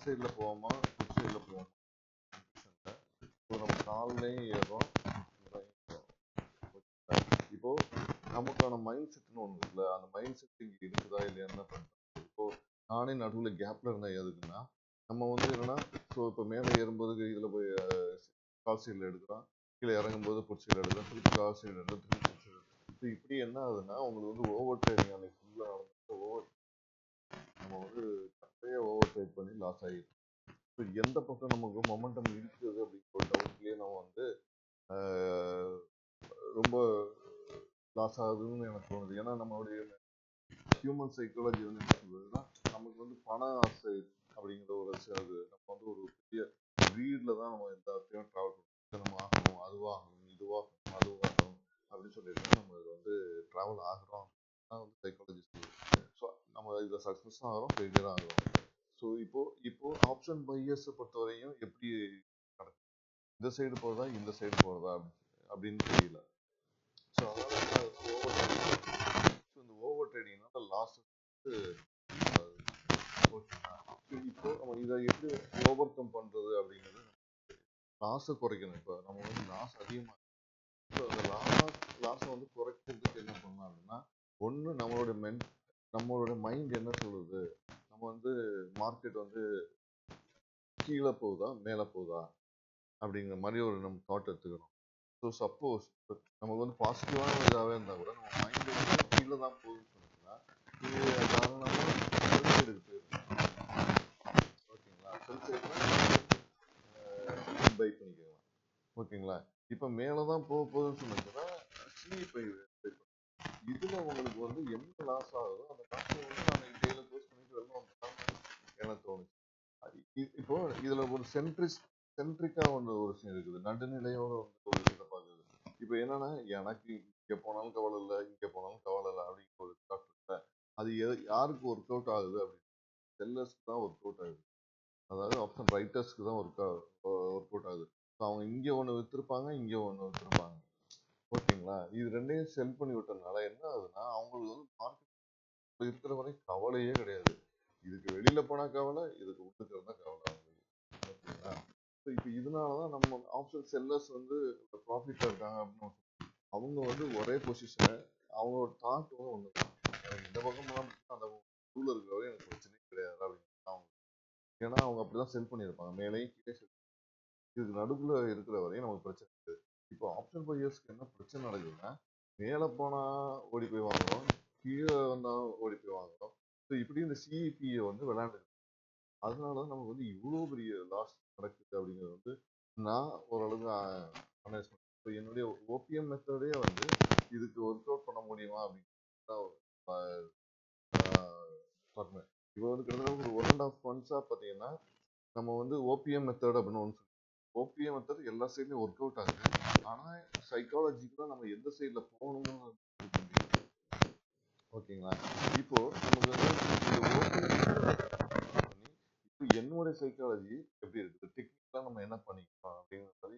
சைடில் போவோமா புட் சைடில் போவோமா. இப்போ நம்ம கால்லையும் ஏறுறோம். இப்போ நமக்கான மைண்ட் செட்னு ஒன்று இருக்குல்ல, அந்த மைண்ட் செட் இங்கே இருக்குதா இல்லையான்னு தான் பண்ணுறோம். இப்போ நானே நடுவில் கேப்பில் இருந்தால் எதுக்குன்னா நம்ம வந்து என்னன்னா, ஸோ இப்போ மேலே ஏறும்போது இதில் போய் கால் சைடில் எடுக்கிறோம், கீழே இறங்கும்போது புட் சைடில் எடுக்கிறோம், திருப்பி கால் சைடு எடுக்கிறோம், திருப்பி புட் சைடு எடுக்கிறோம். ஸோ இப்படி என்ன ஆகுதுன்னா உங்களுக்கு வந்து ஓவர் ட்ரேடிங் அன்னைக்கு ஃபுல்லாக நடந்து நம்ம வந்து நிறைய ஓவர் ட்ரேட் பண்ணி லாஸ் ஆகிடும். ஸோ எந்த பக்கம் நமக்கு மொமெண்டம் இருக்குது அப்படின்னு ஒரு டவுட்லேயே நம்ம வந்து ரொம்ப லாஸ் ஆகுதுன்னு எனக்கு தோணுது. ஏன்னா நம்மளுடைய ஹியூமன் சைக்காலஜி வந்து என்ன சொல்றதுன்னா, நமக்கு வந்து பண ஆசை அப்படிங்கிற ஒரு அது நம்ம வந்து ஒரு பெரிய வீடில் தான் நம்ம எல்லாத்தையும் ட்ராவல் பண்ணுவோம். நம்ம ஆகணும், அதுவாகணும், இதுவாகணும், அதுவாகணும் அப்படின்னு சொல்லிட்டு நம்ம இதை வந்து ட்ராவல் ஆகிறோம். தான் வந்து சைக்காலஜி சொல்லுது. ஸோ நம்ம இதில் சக்ஸஸ் ஆகிறோம், ஃபெயிலியர் ஆகிறோம். ஸோ இப்போ ஆப்ஷன் பையர்ஸை பொறுத்தவரையும் எப்படி நடக்கும், இந்த சைடு போகிறதா இந்த சைடு போகிறதா அப்படின்னு தெரியல. ஸோ அதனால இந்த ஓவர் ட்ரேடிங்னால லாஸ் வந்து இப்போ நம்ம இதை எப்படி ஓவர் கம் பண்ணுறது அப்படிங்கிறது, லாஸை குறைக்கணும். இப்போ நம்ம வந்து லாஸ் அதிகமாக, ஸோ அந்த லாஸை வந்து குறைக்கிறதுக்கு என்ன பண்ணலாம் அப்படின்னா, ஒன்று நம்மளோட மைண்ட் என்ன சொல்லுது, நம்ம வந்து மார்க்கெட் வந்து கீழே போகுதா மேலே போகுதா அப்படிங்கிற மாதிரி ஒரு நம்ம தாட் எடுத்துக்கணும். ஸோ சப்போஸ் நமக்கு வந்து பாசிட்டிவான இதாகவே இருந்தால் கூட நம்ம மைண்ட் வந்து கீழே தான் போகுதுன்னு சொன்னீங்கன்னா, இது காரணமாக செல் சைடுக்கு போயிடும். ஓகேங்களா, செல் சைடுனா பை பண்ணிக்கலாம். ஓகேங்களா, இப்போ மேலே தான் போகுதுன்னு சொன்னீங்கன்னா பை இதில் உங்களுக்கு வந்து என்ன லாஸ் ஆகுதோ அந்த லாஸை வந்து நம்ம டெய்லியில் க்ளோஸ் பண்ணிட்டு வரணும் எனக்கு தோணுச்சு. இப்போ இதில் ஒரு சென்ட்ரிக்கா ஒன்று ஒரு விஷயம் இருக்குது, நடுநிலையோட ஒரு விஷயத்தை பார்க்குது. இப்போ என்னன்னா, எனக்கு இங்கே போனாலும் கவலை இல்லை, இங்கே போனாலும் கவலை இல்லை அப்படிங்கிற ஒரு தாட் இல்லை. அது யாருக்கு ஒர்க் அவுட் ஆகுது அப்படின்னு, செல்லர்ஸ்க்கு தான் ஒர்க் அவுட் ஆகுது. அதாவது ஆப்ஷன் ரைட்டர்ஸ்க்கு தான் ஒர்க் அவுட் ஆகுது. ஸோ அவங்க இங்கே ஒன்று விற்றுருப்பாங்க, இங்கே ஒன்று விற்றுருப்பாங்க. ஓகேங்களா, இது ரெண்டையும் செல் பண்ணி விட்டதுனால என்ன ஆகுதுன்னா, அவங்களுக்கு வந்து மார்க்கெட் இருக்கிற வரை கவலையே கிடையாது. இதுக்கு வெளியில் போனால் கவலை, இதுக்கு உள்ளுக்கு தான் கவலை. ஓகேங்களா, ஸோ இப்போ இதனால தான் நம்ம ஆப்ஷன் செல்லர்ஸ் வந்து ப்ராஃபிட்டாக இருக்காங்க அப்படின்னு அவங்க வந்து ஒரே பொசிஷனை அவங்களோட தாட் வந்து ஒன்று தான், எனக்கு இந்த பக்கம் அந்த ரூல் இருக்கிறவரை எனக்கு பிரச்சனையே கிடையாது அப்படின்னு அவங்க, ஏன்னா அவங்க அப்படிதான் செல் பண்ணியிருப்பாங்க, மேலேயும் கீழே செல். இதுக்கு நடுவில் இருக்கிற வரையும் நமக்கு பிரச்சனை இருக்குது. இப்போ ஆப்ஷன் பையர்ஸ்க்கு என்ன பிரச்சனை நடக்குதுன்னா, மேலே போனால் ஓடி போய் வாங்குறோம், கீழே வந்தால் ஓடி போய் வாங்குறோம். ஸோ இப்படி இந்த சிஇபியை வந்து விளையாண்டு, அதனால தான் நமக்கு வந்து இவ்வளோ பெரிய லாஸ் நடக்குது அப்படிங்கிறது வந்து நான் ஓரளவுக்கு அனலைஸ் பண்ணேன். இப்போ என்னுடைய ஓபிஎம் மெத்தடே வந்து இதுக்கு ஒர்க் அவுட் பண்ண முடியுமா அப்படின்னு சொன்னேன். இப்போ வந்து கிட்டத்தட்ட ஒரு 1.5 months பார்த்தீங்கன்னா நம்ம வந்து ஓபிஎம் மெத்தட் அப்படின்னு ஒன்று சொல்லி, ஓபிஎம் மெத்தட் எல்லா சைட்லையும் ஒர்க் அவுட் ஆகுது. ஆனால் சைக்காலஜிக்கலாக நம்ம எந்த சைடில் போகணும்னு, ஓகேங்களா, இப்போ நமக்கு வந்து இப்போ என்னுடைய சைக்காலஜி எப்படி இருக்குது, டெக்னிக்கலாக நம்ம என்ன பண்ணிக்கலாம் அப்படிங்கிற மாதிரி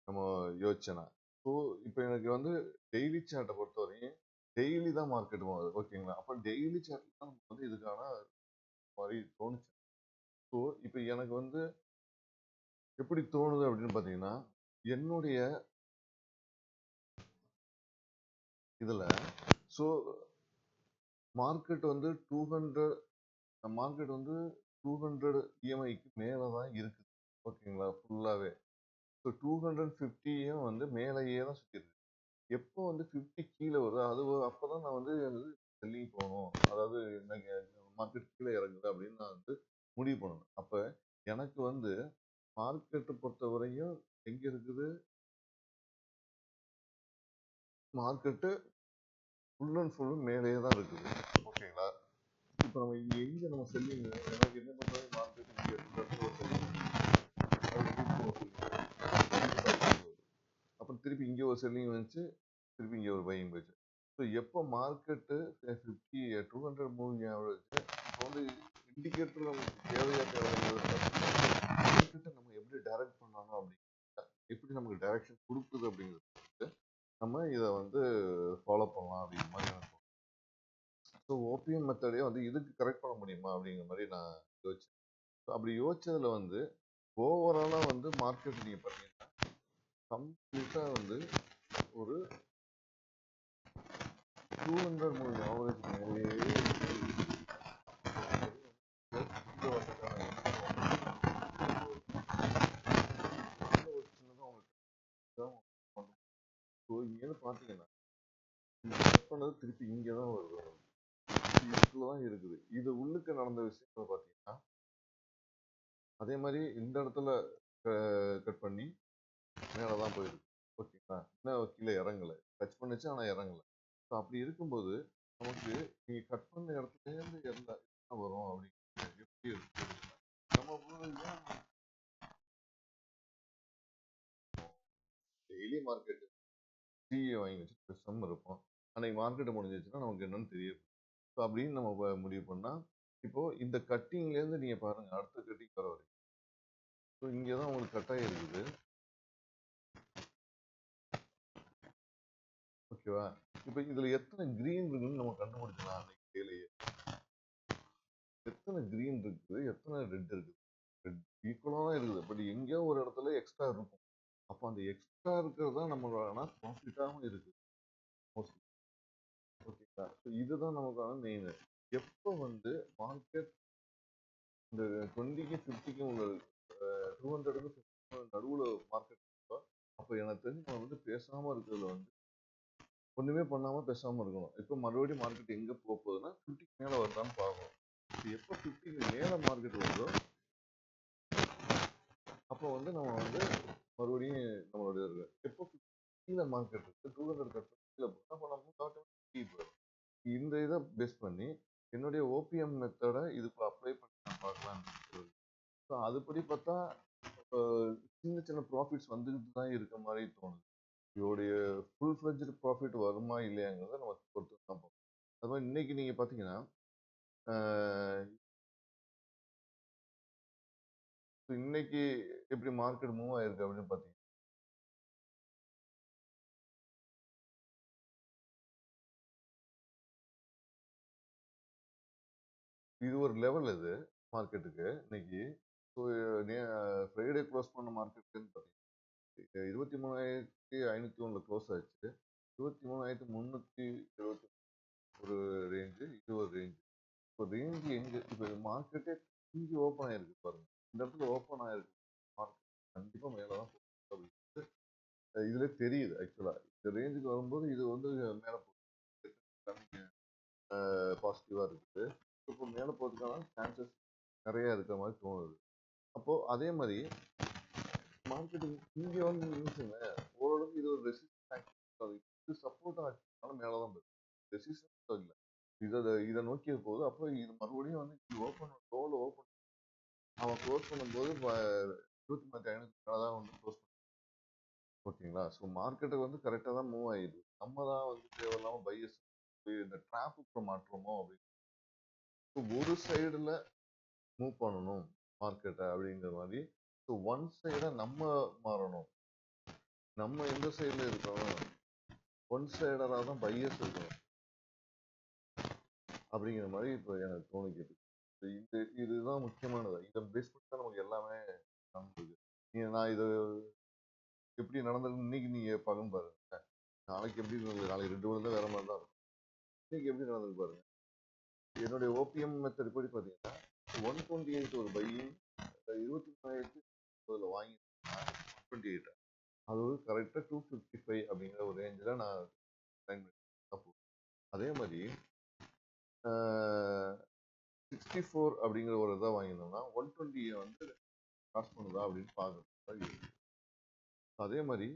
நம்ம யோசிச்சேன்னா. ஸோ இப்போ எனக்கு வந்து டெய்லி சார்ட்டை பொறுத்தவரையும் டெய்லி தான் மார்க்கெட் போகுது. ஓகேங்களா, அப்போ டெய்லி சார்ட் தான் நமக்கு வந்து இதுக்கான மாதிரி தோணுச்சு. ஸோ இப்போ எனக்கு வந்து எப்படி தோணுது அப்படின்னு பார்த்தீங்கன்னா, என்னுடைய இதில் ஸோ மார்க்கெட் வந்து 200 இஎம்ஐக்கு மேலே தான் இருக்குது. ஓகேங்களா, ஃபுல்லாகவே. ஸோ 250யும் வந்து மேலேயே தான் சுற்றிருக்கு. எப்போ வந்து 50 கீழே வருது அது அப்போ தான் நான் வந்து செல்லிங் போகணும், அதாவது மார்க்கெட் கீழே இறங்குது அப்படின்னு நான் வந்து முடிவு பண்ணணும். அப்போ எனக்கு வந்து மார்க்கெட்டை பொறுத்த வரையும் எங்கே இருக்குது, மார்க்கெட்டு ஃபுல் அண்ட் ஃபுல் மேலேயே தான் இருக்குது. ஓகேங்களா, இப்போ நம்ம இங்கே எங்கே நம்ம செல்லிங், எனக்கு என்ன பண்ணுறது, மார்க்கெட் இங்கே அப்புறம் திருப்பி இங்கே ஒரு செல்லிங் வந்துச்சு, திருப்பி இங்கே ஒரு பையிங் போயிடுச்சு. ஸோ எப்போ மார்க்கெட்டு 200 மூவிங் ஆவரேஜ் இப்போ வந்து இண்டிகேட்டர் நமக்கு தேவையா மார்க்கெட்டை நம்ம எப்படி டைரக்ட் பண்ணணும் அப்படிங்கிறத, எப்படி நமக்கு டைரக்ஷன் கொடுக்குது அப்படிங்கிறது நம்ம இதை வந்து ஃபாலோ பண்ணலாம் அப்படிங்கிற மாதிரி எனக்கு. ஸோ ஓபிஎம் மெத்தடே வந்து இதுக்கு கரெக்ட் பண்ண முடியுமா அப்படிங்கிற மாதிரி நான் யோசிச்சேன். அப்படி யோசிச்சதுல வந்து ஓவராலா வந்து மார்க்கெட் நீங்க பாத்தீங்கன்னா கம்ப்ளீட்டா வந்து ஒரு 200 மூவி ஆவரேஜ் மேலேயே இந்த வருஷத்துக்கான ஒரு சின்னதாக உங்களுக்கு ஸோ இங்கேருந்து பார்த்தீங்கன்னா இந்த கட் பண்ணது திருப்பி இங்கே தான் வருது, இதுக்குள்ள தான் இருக்குது. இது உள்ளுக்கு நடந்த விஷயங்களை பார்த்தீங்கன்னா அதே மாதிரி இந்த இடத்துல கட் பண்ணி மேலே தான் போயிருக்கு. ஓகேங்களா, இன்னும் கீழே இறங்கலை, டச் பண்ணிச்சு ஆனால் இறங்கலை. ஸோ அப்படி இருக்கும்போது நமக்கு நீங்கள் கட் பண்ண இடத்துலேருந்து என்ன வரும் அப்படிங்கிறது எப்படி இருக்கு நம்ம டெய்லி மார்க்கெட் டிஏ வாங்கி வச்சு பேசாமல் இருப்போம். அன்னைக்கு மார்க்கெட்டு முடிஞ்சிச்சுன்னா நமக்கு என்னன்னு தெரியும். ஸோ அப்படின்னு நம்ம முடிவு பண்ணால் இப்போ இந்த கட்டிங்லேருந்து நீங்கள் பாருங்க அடுத்த கட்டிங் வர வரைக்கும். ஸோ இங்கே தான் உங்களுக்கு கட்டாயம் இருக்குது. ஓகேவா, இப்போ இதில் எத்தனை க்ரீன் இருக்குன்னு நம்ம கண்டுபிடிக்கலாம். அன்னைக்கு டேலையே எத்தனை க்ரீன் இருக்குது, எத்தனை ரெட் இருக்குது. ரெட் ஈக்குவலாக தான் இருக்குது, பட் எங்கேயோ ஒரு இடத்துல எக்ஸ்ட்ரா இருக்கும். அப்போ அந்த எக்ஸ்ட்ரா இருக்கிறது தான் நம்மளோட ப்ராஃபிட்டாகவும் இருக்குது மோஸ்ட்லி. ஓகேங்களா, ஸோ இதுதான் நமக்கான மெயின். எப்போ வந்து மார்க்கெட் இந்த 20க்கும் 50க்கும் உள்ள 200க்கும் 50 நடுவில் மார்க்கெட் இருக்கோ அப்போ எனக்கு தெரிஞ்சு நம்ம வந்து பேசாமல் இருக்கிறதுல வந்து ஒன்றுமே பண்ணாமல் பேசாமல் இருக்கணும். இப்போ மறுபடியும் மார்க்கெட் எங்கே போக போகுதுன்னா 50க்கு மேலே வருதான்னு பார்க்கணும். எப்போ 50க்கு மேலே மார்க்கெட் வருதோ அப்போ வந்து நம்ம வந்து மறுபடியும் நம்மளுடைய எப்போ கீழே மார்க்கெட் இருக்குது 200 கட் கீழே போகுது அப்போ நம்ம இந்த இதை பேஸ் பண்ணி என்னுடைய ஓபிஎம் மெத்தடை இதுக்கு அப்ளை பண்ணி நான் பார்க்கலான்னு. ஸோ அதுபடி பார்த்தா சின்ன சின்ன ப்ராஃபிட்ஸ் வந்துக்கிட்டு தான் இருக்க மாதிரி தோணுது. இதோடைய ஃபுல் ஃப்ளெஜ்டு ப்ராஃபிட் வருமா இல்லையாங்கிறத நம்ம பொறுத்து தான் பார்ப்போம். அது மாதிரி இன்னைக்கு நீங்கள் பார்த்தீங்கன்னா இன்னைக்கு எப்படி மார்க்கெட் மூவ் ஆயிருக்கு அப்படின்னு பார்த்தீங்கன்னா இது ஒரு லெவல் இது மார்க்கெட்டுக்கு இன்னைக்கு. ஸோ ஃப்ரைடே க்ளோஸ் பண்ண மார்க்கெட்டுன்னு பார்த்தீங்கன்னா 23,501 க்ளோஸ் ஆச்சு. 23,370 ஒரு ரேஞ்சு, இது ஒரு ரேஞ்சு. இப்போ ரேஞ்சு எங்கே, இப்போ மார்க்கெட்டே இங்கே ஓப்பன் ஆயிருக்கு பாருங்க, இந்த இடத்துல ஓப்பன் ஆயிருக்கு மார்க்கெட் கண்டிப்பாக மேலே தான் போகும் அப்படின்ட்டு இதுல தெரியுது. ஆக்சுவலாக இந்த ரேஞ்சுக்கு வரும்போது இது வந்து மேலே போகுது, பாசிட்டிவாக இருக்குது. இப்போ மேலே போகிறதுக்கான சான்சஸ் நிறையா இருக்கிற மாதிரி தோணுது. அப்போது அதே மாதிரி மார்க்கெட்டிங் இங்கே வந்து இருந்துச்சுங்க ஓரளவுக்கு இது ஒரு ரெசிஸ்டன்ஸ், இது சப்போர்ட் ஆச்சுனால மேலே தான் போகுது, ரெசிஸ்டன்ஸ் இல்லை. இதை நோக்கிய போது அப்போ இது மறுபடியும் வந்து இது ஓப்பன் லோவில் ஓப்பன் அவன் க்ளோஸ் பண்ணும்போது 23,500 மேலே தான் வந்து க்ளோஸ் பண்ண. ஓகேங்களா, ஸோ மார்க்கெட்டுக்கு வந்து கரெக்டாக தான் மூவ் ஆகிடுது. நம்ம தான் வந்து தேவையில்லாமல் பையஸ் இந்த ட்ராப்புக்கு மாற்றமோ அப்படின்னு ஒரு சைடில் மூவ் பண்ணணும் மார்க்கெட்டை அப்படிங்கிற மாதிரி. ஸோ ஒன் சைடாக நம்ம மாறணும். நம்ம எந்த சைடில் இருக்கணும், ஒன் சைடராக தான் பையர்ஸ் இருக்கணும் அப்படிங்கிற மாதிரி இப்போ எனக்கு தோணிக்கிது. இதுதான் முக்கியமானது. இதை பேஸ் பண்ணி தான் நமக்கு எல்லாமே நடந்தது. நான் இது எப்படி நடந்தது இன்னைக்கு நீங்கள் பார்க்கணும் பாருங்க. நாளைக்கு எப்படி இருந்தது, நாளைக்கு 2 விழுந்தா வேற மாதிரி தான் இருக்கும். இன்னைக்கு எப்படி நடந்தது பாருங்க. என்னுடைய ஓபிஎம் மெத்தட் படி பார்த்தீங்கன்னா 128 ஒரு பையிங் 23,000 வாங்கி 128 அது கரெக்டாக 255 அப்படிங்கிற ஒரு ரேஞ்சில் நான் டைம் பண்ணி. அதே மாதிரி 64 அப்படிங்கிற ஒரு இதாக வாங்கியிருந்தோம்னா 120 வந்து காசு பண்ணுதா அப்படின்னு பார்க்கணும். அதே மாதிரி